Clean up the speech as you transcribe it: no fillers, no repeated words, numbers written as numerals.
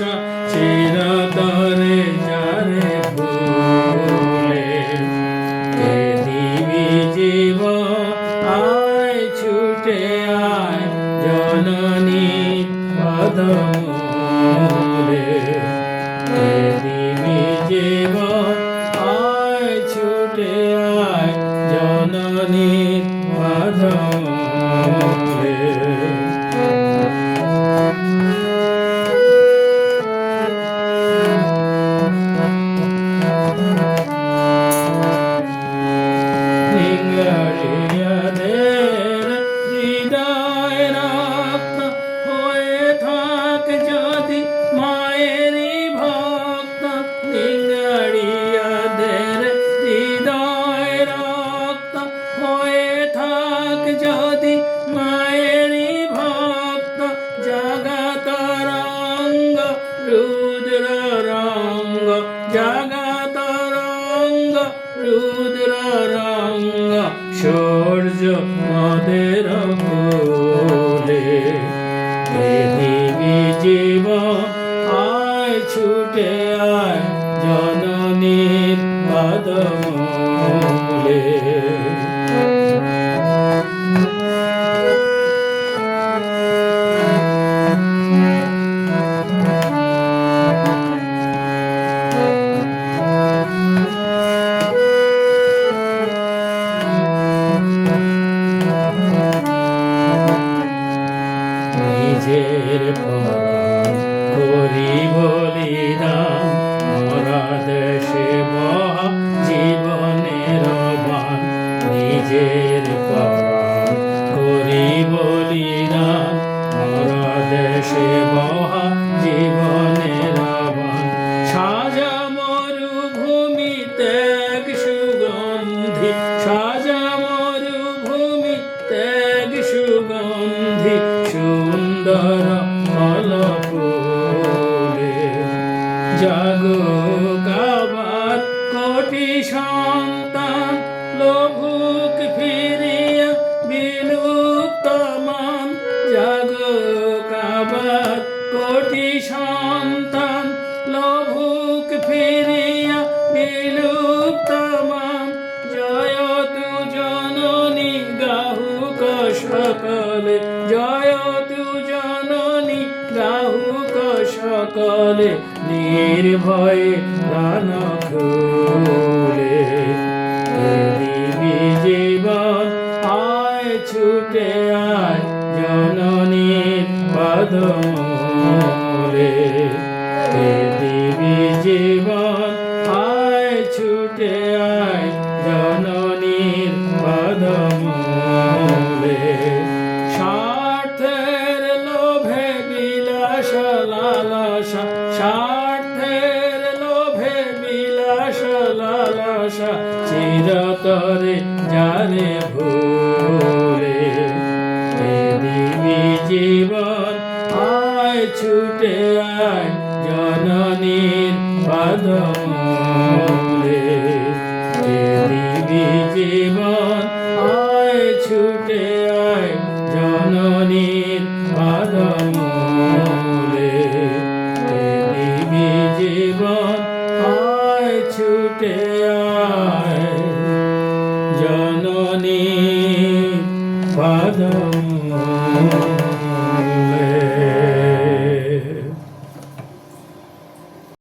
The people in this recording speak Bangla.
আশা চিরতরে যারে ভুলে এ দিবি জীবন আয় ছুটে আয় জননী পদমূলে এ দিবি জীবন আয় ছুটে আয় জননী পদমূলে যদি মায়েরই ভক্ত জগত রঙ্গ রুদ্র রঙ্গ জগত রঙ্গ রুদ্র রঙ্গ সূর্য মদের কোলে এ দিবি জীবন আয় ছুটে আয় জননীর পদমূলে নিজের পরাণ করি বলিদান মরা দেশে বহা জীবনের বান নিজের পরাণ করি বলিদান মরা দেশে বহা জীবনের বান সাজা মরুভূমি ত্যাগ সুগন্ধি সাজা মরুভূমি ত্যাগ সুগন্ধি সুন্দর ফল ফুলে জাগো গাবার কোটি সন্তান লোভুক ফিরিয়া বিলুপ্ত মান জাগো গাবার কোটি সন্তান লোভুক ফিরিয়া বিলুপ্ত মান জয় তু জননী গাহুক সকলে জয় তু জননী গাহুক সকলে নির্ভয়ে প্রাণ খুলে এ দিবি জীবন আয় ছুটে আয় জননীর পদমূলে এ দিবি জীবন আয় ছুটে আয় জননীর পদমূলে স্বার্থের লোভে বিলাস লালসা স্বার্থের লোভে বিলাস লালসা চিরতরে যারে ভুলে এ দিবি জীবন আয় ছুটে আয় জননীর পদমূলে এ দিবি জীবন আয় ছুটে আয় জননীর পদমূলে এ দিবি জীবন আয় ছুটে আয় জননীর পদমূলে।